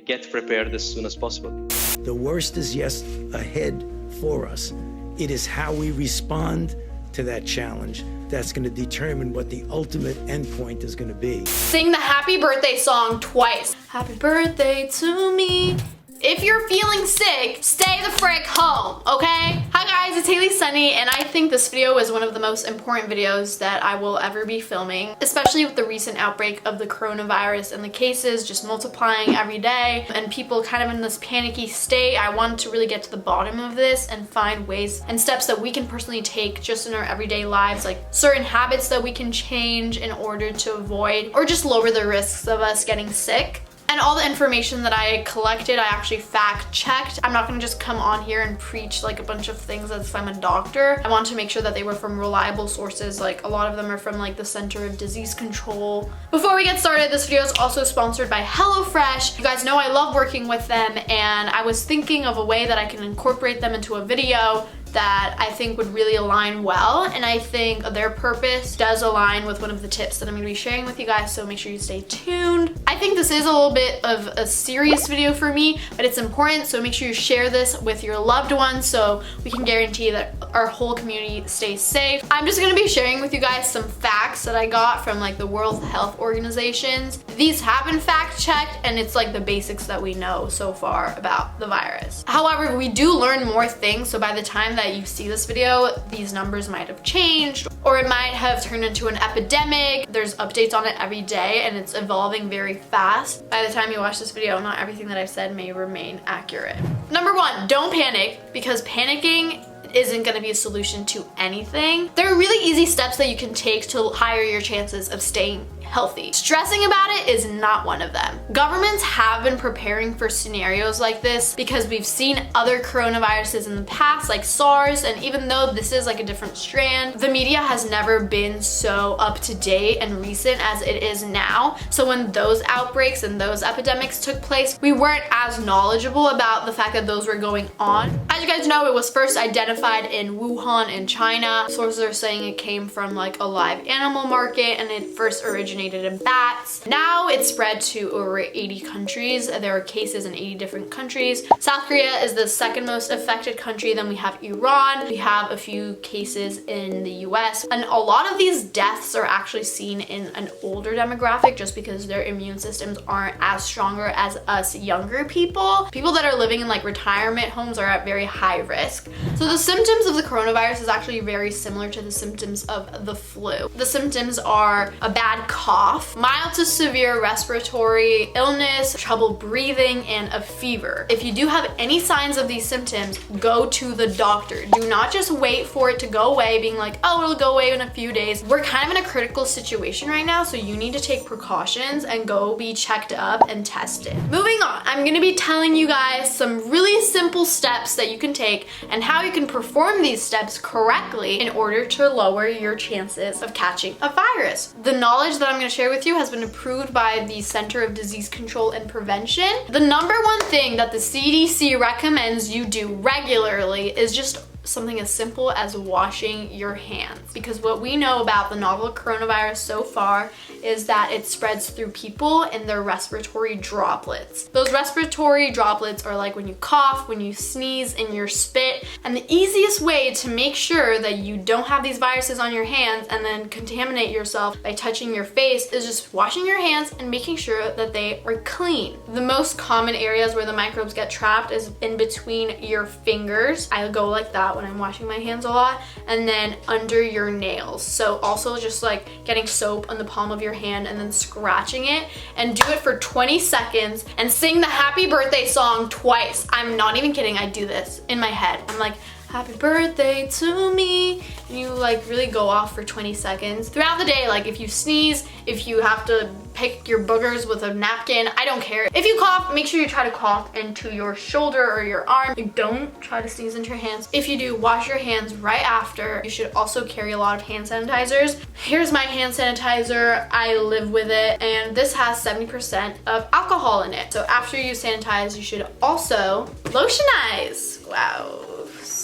get prepared as soon as possible. The worst is yes ahead for us. It is how we respond to that challenge that's going to determine what the ultimate endpoint is going to be. Sing the happy birthday song twice. Happy birthday to me. If you're feeling sick, stay the frick home, okay? Hi guys, it's Hailey, Sani, and I think this video is one of the most important videos that I will ever be filming, especially with the recent outbreak of the coronavirus and the cases just multiplying every day and people kind of in this panicky state. I wanted to really get to the bottom of this and find ways and steps that we can personally take just in our everyday lives, like certain habits that we can change in order to avoid or just lower the risks of us getting sick. And all the information that I collected, I actually fact-checked. I'm not gonna just come on here and preach like a bunch of things as if I'm a doctor. I wanted to make sure that they were from reliable sources. Like a lot of them are from like the Center of Disease Control. Before we get started, this video is also sponsored by HelloFresh. You guys know I love working with them, and I was thinking of a way that I can incorporate them into a video that I think would really align well, and I think their purpose does align with one of the tips that I'm going to be sharing with you guys, so make sure you stay tuned. I think this is a little bit of a serious video for me, but it's important, so make sure you share this with your loved ones so we can guarantee that our whole community stays safe. I'm just going to be sharing with you guys some facts that I got from like the World Health Organizations. These have been fact-checked, and it's like the basics that we know so far about the virus. However, we do learn more things, so by the time that you see this video, these numbers might have changed, or it might have turned into an epidemic. There's updates on it every day, and it's evolving very fast. By the time you watch this video, not everything that I've said may remain accurate. Number one, don't panic, because panicking isn't going to be a solution to anything. There are really easy steps that you can take to higher your chances of staying healthy. Stressing about it is not one of them. Governments have been preparing for scenarios like this because we've seen other coronaviruses in the past, like SARS, and even though this is like a different strand, the media has never been so up to date and recent as it is now. So when those outbreaks and those epidemics took place, we weren't as knowledgeable about the fact that those were going on. As you guys know, it was first identified in Wuhan in China. Sources are saying it came from like a live animal market, and it first originated in bats. Now it's spread to over 80 countries. There are cases in 80 different countries. South Korea is the second most affected country. Then we have Iran. We have a few cases in the US. And a lot of these deaths are actually seen in an older demographic just because their immune systems aren't as stronger as us younger people. People that are living in like retirement homes are at very high risk. So the symptoms of the coronavirus is actually very similar to the symptoms of the flu. The symptoms are a bad cough, mild to severe respiratory illness, trouble breathing, and a fever. If you do have any signs of these symptoms, go to the doctor. Do not just wait for it to go away, being like, oh, it'll go away in a few days. We're kind of in a critical situation right now, so you need to take precautions and go be checked up and tested. Moving on, I'm gonna be telling you guys some really simple steps that you can take and how you can perform these steps correctly in order to lower your chances of catching a virus. The knowledge that I'm going to share with you has been approved by the Center of Disease Control and Prevention. The number one thing that the CDC recommends you do regularly is just something as simple as washing your hands, because what we know about the novel coronavirus so far is that it spreads through people and their respiratory droplets. Those respiratory droplets are like when you cough, when you sneeze, and your spit, and the easiest way to make sure that you don't have these viruses on your hands and then contaminate yourself by touching your face is just washing your hands and making sure that they are clean. The most common areas where the microbes get trapped is in between your fingers. I go like that when I'm washing my hands a lot, and then under your nails. So also just like getting soap on the palm of your hand and then scratching it, and do it for 20 seconds and sing the happy birthday song twice. I'm not even kidding, I do this in my head. I'm like, happy birthday to me, and you like really go off for 20 seconds throughout the day. Like if you sneeze, if you have to pick your boogers with a napkin, I don't care. If you cough, make sure you try to cough into your shoulder or your arm. Don't try to sneeze into your hands. If you do, wash your hands right after. You should also carry a lot of hand sanitizers. Here's my hand sanitizer. I live with it, and this has 70% of alcohol in it. So after you sanitize, you should also lotionize. Wow.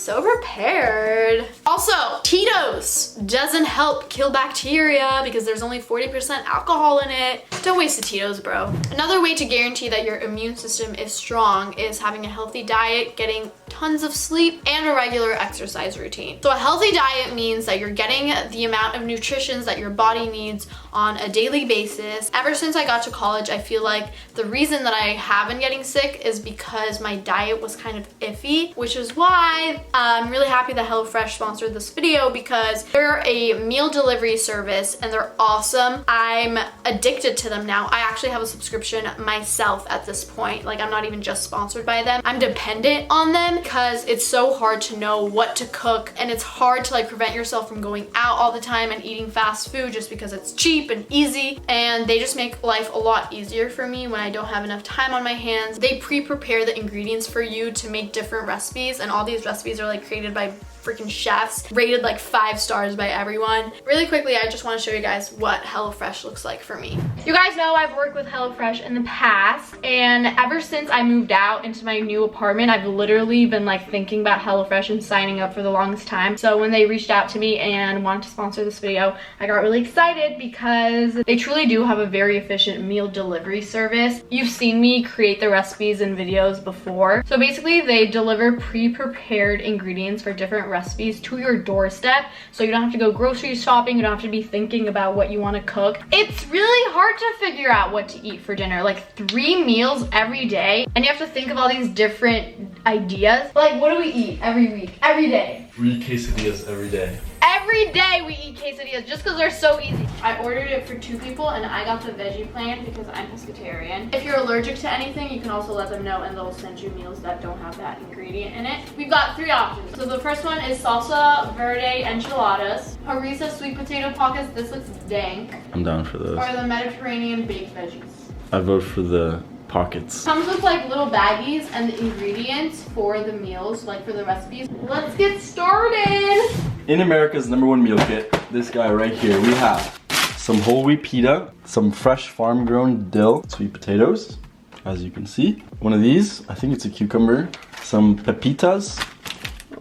So prepared. Also, Tito's doesn't help kill bacteria because there's only 40% alcohol in it. Don't waste the Tito's, bro. Another way to guarantee that your immune system is strong is having a healthy diet, getting tons of sleep, and a regular exercise routine. So a healthy diet means that you're getting the amount of nutrition that your body needs on a daily basis. Ever since I got to college, I feel like the reason that I have been getting sick is because my diet was kind of iffy, which is why I'm really happy that HelloFresh sponsored this video because they're a meal delivery service and they're awesome. I'm addicted to them now. I actually have a subscription myself at this point. Like, I'm not even just sponsored by them. I'm dependent on them because it's so hard to know what to cook, and it's hard to like prevent yourself from going out all the time and eating fast food just because it's cheap and easy, and they just make life a lot easier for me when I don't have enough time on my hands. They pre-prepare the ingredients for you to make different recipes, and all these recipes are like created by freaking chefs, rated like 5 stars by everyone. Really quickly, I just want to show you guys what HelloFresh looks like for me. You guys know I've worked with HelloFresh in the past, and ever since I moved out into my new apartment, I've literally been like thinking about HelloFresh and signing up for the longest time. So when they reached out to me and wanted to sponsor this video, I got really excited because they truly do have a very efficient meal delivery service. You've seen me create the recipes and videos before. So basically, they deliver pre-prepared ingredients for different recipes to your doorstep, so you don't have to go grocery shopping, you don't have to be thinking about what you want to cook. It's really hard to figure out what to eat for dinner, like 3 meals every day, and you have to think of all these different ideas. Like, what do we eat every week, every day? 3 quesadillas every day. Every day we eat quesadillas just because they're so easy. I ordered it for 2 people and I got the veggie plan because I'm pescatarian. If you're allergic to anything, you can also let them know and they'll send you meals that don't have that ingredient in it. We've got 3 options. So the first one is salsa verde enchiladas, harissa sweet potato pockets. This looks dank. I'm down for those. Or the Mediterranean baked veggies. I vote for the pockets. Comes with like little baggies and the ingredients for the meals, like for the recipes. Let's get started. In America's #1 meal kit, this guy right here, we have some whole wheat pita, some fresh farm grown dill, sweet potatoes, as you can see. One of these, I think it's a cucumber, some pepitas.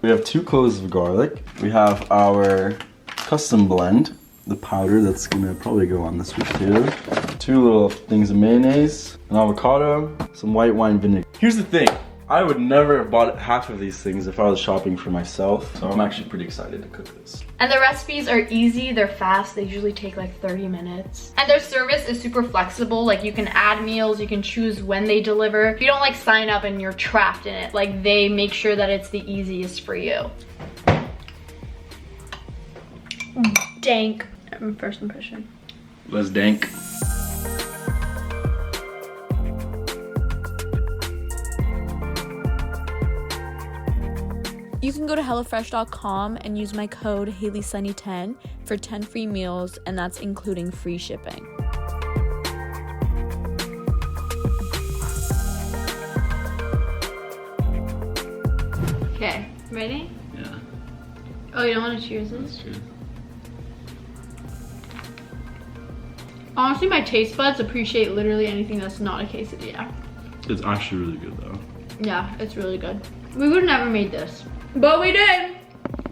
We have 2 cloves of garlic. We have our custom blend, the powder that's gonna probably go on the sweet potatoes. 2 little things of mayonnaise, an avocado, some white wine vinegar. Here's the thing, I would never have bought half of these things if I was shopping for myself, so I'm actually pretty excited to cook this. And the recipes are easy, they're fast, they usually take like 30 minutes. And their service is super flexible, like you can add meals, you can choose when they deliver. You don't like sign up and you're trapped in it, like they make sure that it's the easiest for you. Dank. First impression. Let's dank. You can go to HelloFresh.com and use my code HaileySunny10 for 10 free meals, and that's including free shipping. Okay, ready? Yeah. Oh, you don't want to cheers this? Cheers. Honestly, my taste buds appreciate literally anything that's not a quesadilla. It's actually really good though. Yeah, it's really good. We would have never made this, but we did.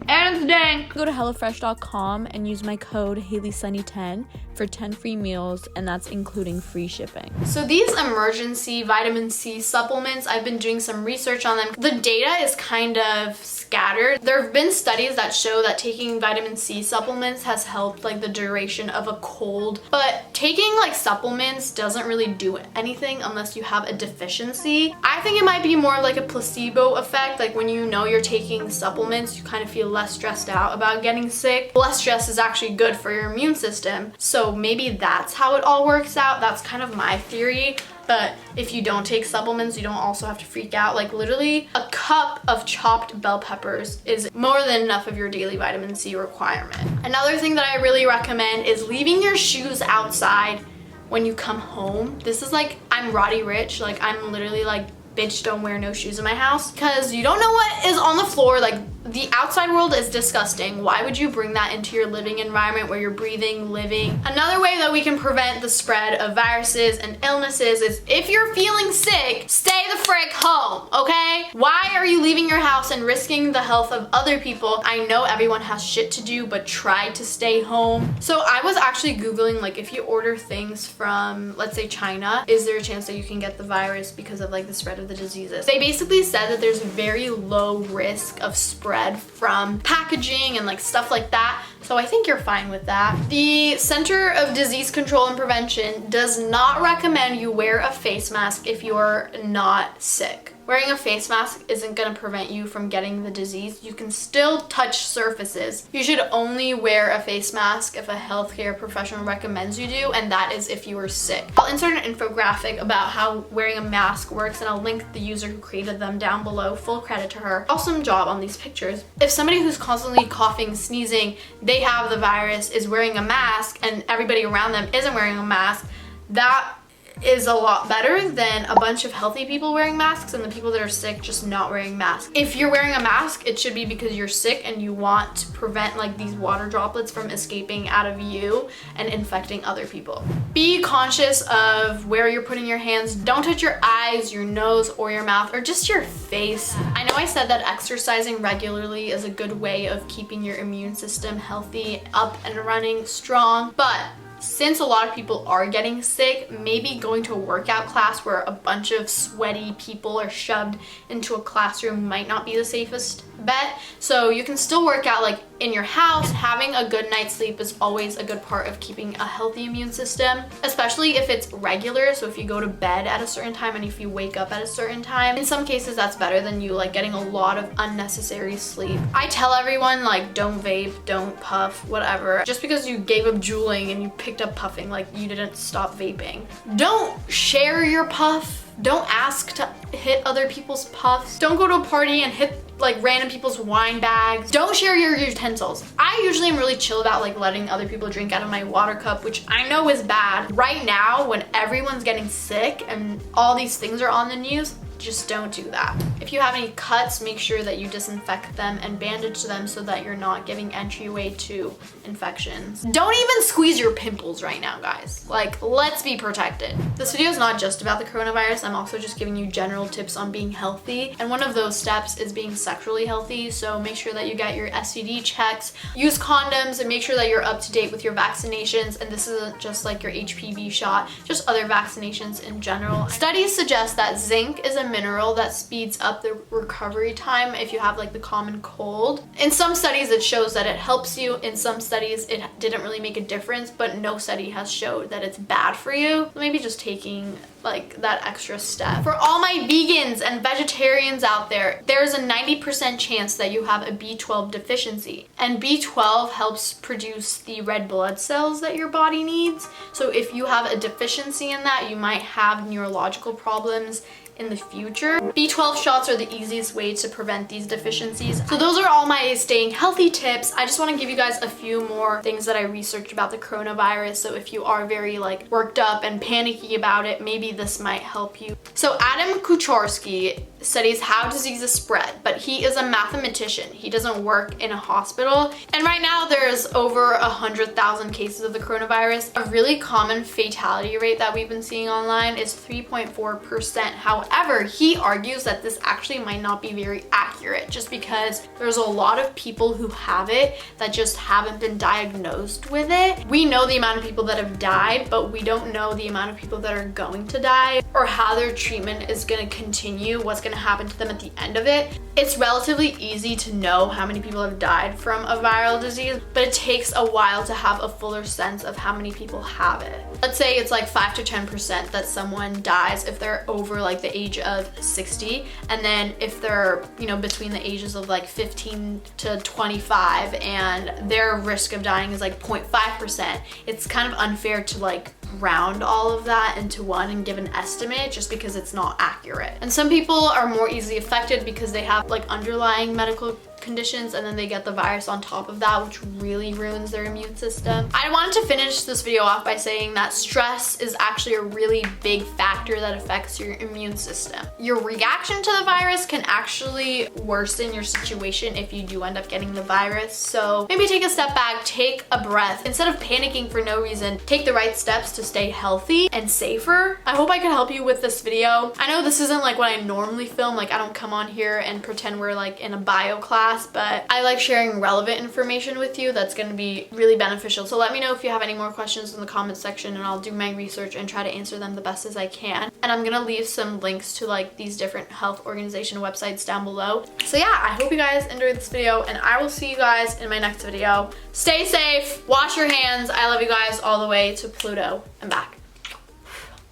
And it's dang. Go to HelloFresh.com and use my code HaileySunny10 for 10 free meals, and that's including free shipping. So these emergency vitamin C supplements, I've been doing some research on them. The data is kind of scattered. There have been studies that show that taking vitamin C supplements has helped like the duration of a cold, but taking like supplements doesn't really do anything unless you have a deficiency. I think it might be more like a placebo effect, like when you know you're taking supplements, you kind of feel less stressed out about getting sick. Less stress is actually good for your immune system, so maybe that's how it all works out. That's kind of my theory. But if you don't take supplements, you don't also have to freak out. Like literally a cup of chopped bell peppers is more than enough of your daily vitamin C requirement. Another thing that I really recommend is leaving your shoes outside when you come home. This is like, I'm Roddy Rich. Like I'm literally like, bitch, don't wear no shoes in my house, because you don't know what is on the floor. Like the outside world is disgusting. Why would you bring that into your living environment where you're breathing, living? Another way that we can prevent the spread of viruses and illnesses is if you're feeling sick, stay the frick home, okay? okay? Why are you leaving your house and risking the health of other people? I know everyone has shit to do, but try to stay home. So I was actually Googling, like, if you order things from, let's say, China, is there a chance that you can get the virus because of like the spread of the diseases? They basically said that there's very low risk of spread from packaging and like stuff like that. So I think you're fine with that. The Center of Disease Control and Prevention does not recommend you wear a face mask if you're not sick. Wearing a face mask isn't gonna prevent you from getting the disease. You can still touch surfaces. You should only wear a face mask if a healthcare professional recommends you do, and that is if you are sick. I'll insert an infographic about how wearing a mask works, and I'll link the user who created them down below. Full credit to her. Awesome job on these pictures. If somebody who's constantly coughing, sneezing, they have the virus, is wearing a mask, and everybody around them isn't wearing a mask, that is a lot better than a bunch of healthy people wearing masks and the people that are sick just not wearing masks. If you're wearing a mask, it should be because you're sick and you want to prevent like these water droplets from escaping out of you and infecting other people. Be conscious of where you're putting your hands. Don't touch your eyes, your nose, or your mouth, or just your face. I know I said that exercising regularly is a good way of keeping your immune system healthy, up and running, strong, but since a lot of people are getting sick, maybe going to a workout class where a bunch of sweaty people are shoved into a classroom might not be the safest bet. So you can still work out like in your house. Having a good night's sleep is always a good part of keeping a healthy immune system, especially if it's regular. So if you go to bed at a certain time and if you wake up at a certain time, in some cases that's better than you like getting a lot of unnecessary sleep. I tell everyone like don't vape, don't puff, whatever. Just because you gave up juuling and you picked up puffing, like you didn't stop vaping. Don't share your puff. Don't ask to hit other people's puffs. Don't go to a party and hit like random people's wine bags. Don't share your utensils. I usually am really chill about like letting other people drink out of my water cup, which I know is bad. Right now, when everyone's getting sick and all these things are on the news, just don't do that. If you have any cuts, make sure that you disinfect them and bandage them so that you're not giving entryway to infections. Don't even squeeze your pimples right now, guys. Like, let's be protected. This video is not just about the coronavirus. I'm also just giving you general tips on being healthy. And one of those steps is being sexually healthy. So make sure that you get your STD checks, use condoms, and make sure that you're up to date with your vaccinations. And this isn't just like your HPV shot, just other vaccinations in general. Studies suggest that zinc is a mineral that speeds up the recovery time if you have like the common cold. In some studies it shows that it helps you. In some studies it didn't really make a difference, but no study has showed that it's bad for you. Maybe just taking like that extra step. For all my vegans and vegetarians out there, there's a 90% chance that you have a B12 deficiency, and B12 helps produce the red blood cells that your body needs. So if you have a deficiency in that, you might have neurological problems in the future. B12 shots are the easiest way to prevent these deficiencies. So those are all my staying healthy tips. I just want to give you guys a few more things that I researched about the coronavirus. So if you are very like worked up and panicky about it, maybe this might help you. So Adam Kucharski studies how diseases spread, but he is a mathematician. He doesn't work in a hospital. And right now there's over 100,000 cases of the coronavirus. A really common fatality rate that we've been seeing online is 3.4%. However, he argues that this actually might not be very accurate just because there's a lot of people who have it that just haven't been diagnosed with it. We know the amount of people that have died, but we don't know the amount of people that are going to die or how their treatment is going to continue, what's going to happen to them at the end of it. It's relatively easy to know how many people have died from a viral disease, but it takes a while to have a fuller sense of how many people have it. Let's say it's like 5 to 10% that someone dies if they're over like the age of 60, and then if they're, you know, between the ages of like 15 to 25 and their risk of dying is like 0.5%, it's kind of unfair to like round all of that into one and give an estimate just because it's not accurate. And some people are more easily affected because they have like underlying medical conditions, and then they get the virus on top of that, which really ruins their immune system. I wanted to finish this video off by saying that stress is actually a really big factor that affects your immune system. Your reaction to the virus can actually worsen your situation if you do end up getting the virus. So maybe take a step back, take a breath. Instead of panicking for no reason, take the right steps to stay healthy and safer. I hope I could help you with this video. I know this isn't like what I normally film, like I don't come on here and pretend we're like in a bio class, but I like sharing relevant information with you that's going to be really beneficial. So let me know if you have any more questions in the comment section, and I'll do my research and try to answer them the best as I can. And I'm gonna leave some links to like these different health organization websites down below. So yeah, I hope you guys enjoyed this video, and I will see you guys in my next video. Stay safe, wash your hands. I love you guys all the way to Pluto and back.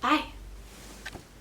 Bye.